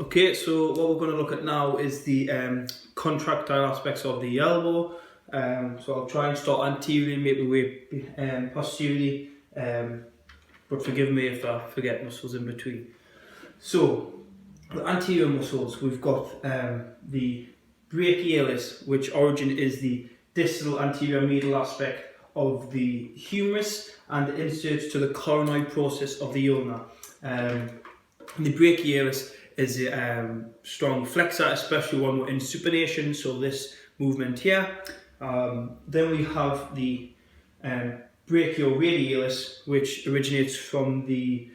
Okay, so what we're going to look at now is the contractile aspects of the elbow. So I'll try and start anteriorly and make my way posteriorly, but forgive me if I forget muscles in between. So, the anterior muscles, we've got the brachialis, which origin is the distal anterior medial aspect of the humerus and inserts to the coronoid process of the ulna. The brachialis is a strong flexor, especially when we're in supination, so this movement here. Then we have the brachioradialis, which originates from the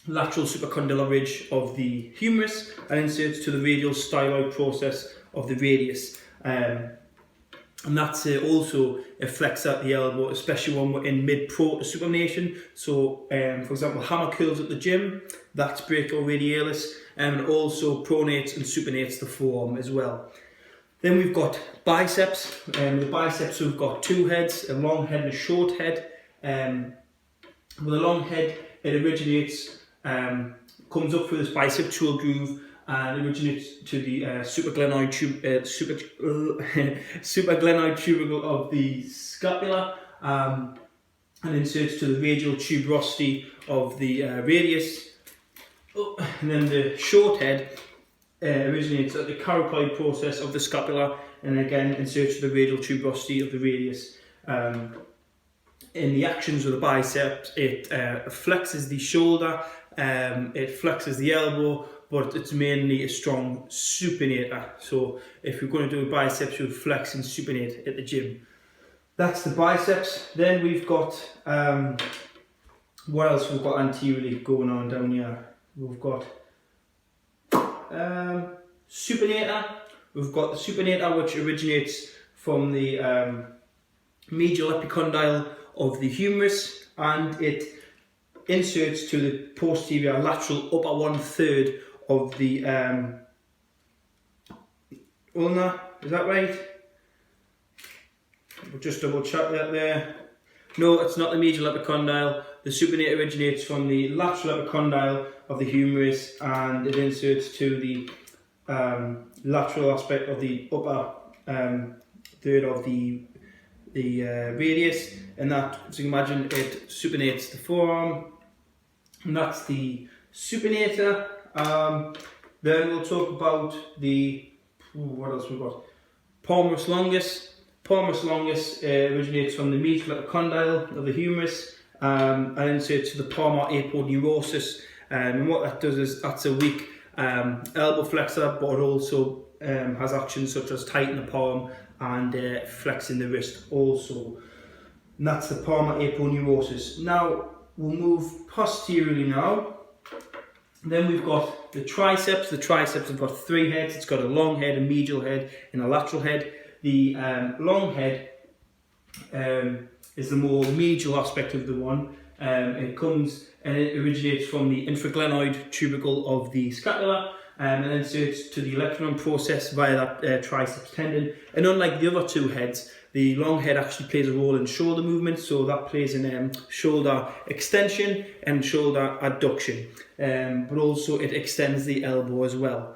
lateral supracondylar ridge of the humerus and inserts to the radial styloid process of the radius. And that's also a flex at the elbow, especially when we're in mid-pro to supination. So, for example, hammer curls at the gym, that's brachioradialis, and also pronates and supinates the forearm as well. Then we've got biceps. The biceps, we've got two heads, a long head and a short head. With a long head, it originates, comes up through this biceptual groove and originates to the supraglenoid tubercle of the scapula and inserts to the radial tuberosity of the radius. And then the short head originates at the caracoid process of the scapula and again inserts to the radial tuberosity of the radius. In the actions of the biceps, it flexes the shoulder, it flexes the elbow, but it's mainly a strong supinator. So if you're going to do a biceps, you'll flex and supinate at the gym. That's the biceps. Then we've got, what else we've got anteriorly going on down here? We've got supinator. We've got the supinator, which originates from the medial epicondyle of the humerus, and it inserts to the posterior lateral upper 1/3 of the ulna. Is that right? We'll just double check that there. No, it's not the medial epicondyle. The supinator originates from the lateral epicondyle of the humerus and it inserts to the lateral aspect of the upper third of the radius, and that, as you can imagine, it supinates the forearm, and that's the supinator. Then we'll talk about the, what else we've got? Palmaris longus. Palmaris longus originates from the medial epicondyle of the humerus and inserts to the palmar aponeurosis. And what that does is that's a weak elbow flexor, but it also has actions such as tighten the palm and flexing the wrist also. And that's the palmar aponeurosis. Now we'll move posteriorly now. Then we've got the triceps. The triceps have got three heads. It's got a long head, a medial head, and a lateral head. The long head is the more medial aspect of the one. It comes and it originates from the infraglenoid tubercle of the scapula and inserts to the electron process via that triceps tendon. And unlike the other two heads, the long head actually plays a role in shoulder movement, so that plays in shoulder extension and shoulder adduction, but also it extends the elbow as well.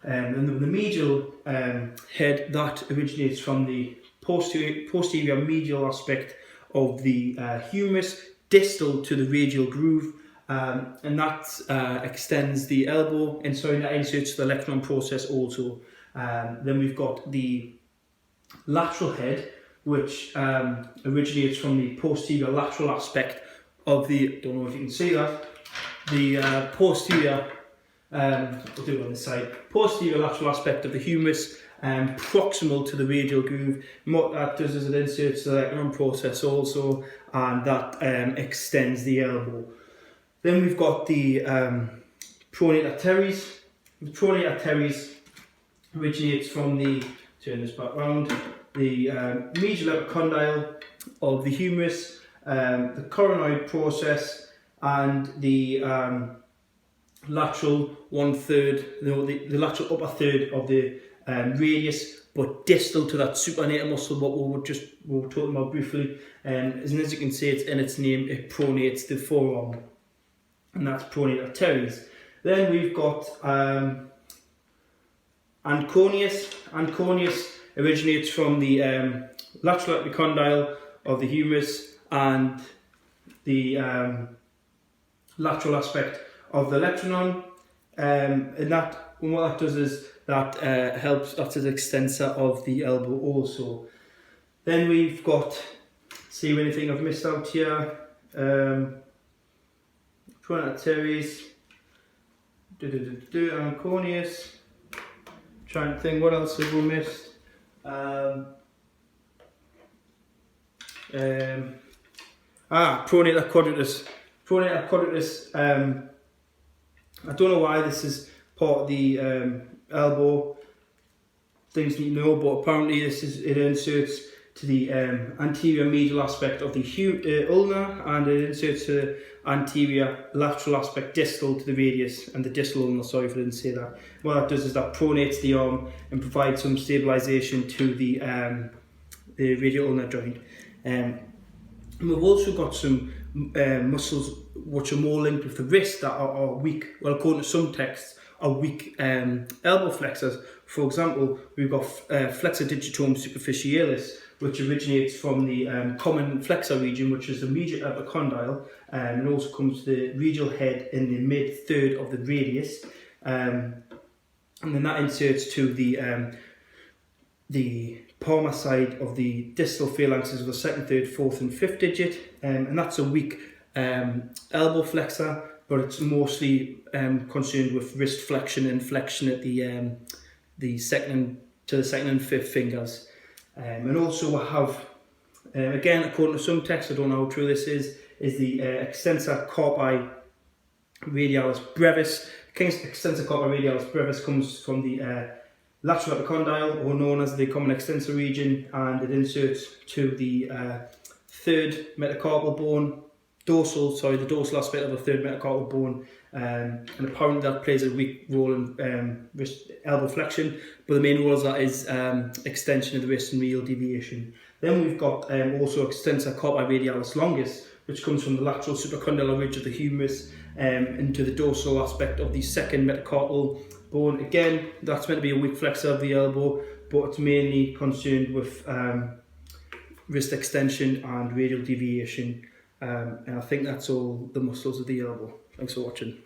And the medial head, that originates from the posterior medial aspect of the humerus, distal to the radial groove, and that extends the elbow, and so that inserts the electron process also. Then we've got the lateral head, which originates from the posterior lateral aspect of the, don't know if you can see that, the posterior, we'll do it on this side, posterior lateral aspect of the humerus, proximal to the radial groove. And what that does is it inserts the electron process also, and that extends the elbow. Then we've got the pronator teres. The pronator teres originates from the, turn this back round, the medial epicondyle of the humerus, the coronoid process, and the lateral 1/3, the lateral upper third of the radius, but distal to that supinator muscle, what we were talking about briefly. And as you can see, it's in its name, it pronates the forearm, and that's pronator teres. Then we've got Anconius. Anconius originates from the lateral epicondyle of the humerus and the lateral aspect of the letrenon, and what that does is that helps, that's an extensor of the elbow also. Then we've got, see anything I've missed out here, teres, Anconius, trying to think what else have we missed. Pronator quadratus. Pronator quadratus, I don't know why this is part of the elbow, things you know, but apparently it inserts to the anterior medial aspect of the ulna, and it inserts to the anterior lateral aspect distal to the radius and the distal ulna, sorry if I didn't say that. What that does is that pronates the arm and provides some stabilisation to the radial ulnar joint. And we've also got some muscles which are more linked with the wrist that are weak, well according to some texts, are weak elbow flexors. For example, we've got flexor digitorum superficialis, which originates from the common flexor region, which is the medial epicondyle, and also comes to the radial head in the mid-third of the radius, and then that inserts to the palmar side of the distal phalanxes of the second, third, fourth and fifth digit, and that's a weak elbow flexor, but it's mostly concerned with wrist flexion and flexion at the second and fifth fingers. And also we have, again according to some texts, I don't know how true this is the extensor carpi radialis brevis. Extensor carpi radialis brevis comes from the lateral epicondyle, or known as the common extensor region, and it inserts to the third metacarpal bone, the dorsal aspect of the third metacarpal bone, and apparently that plays a weak role in wrist elbow flexion, but the main role of that is extension of the wrist and medial deviation. Then we've got also extensor carpi radialis longus, which comes from the lateral supracondylar ridge of the humerus into the dorsal aspect of the second metacarpal bone. Again, that's meant to be a weak flexor of the elbow, but it's mainly concerned with wrist extension and radial deviation. And I think that's all the muscles of the elbow. Thanks for watching.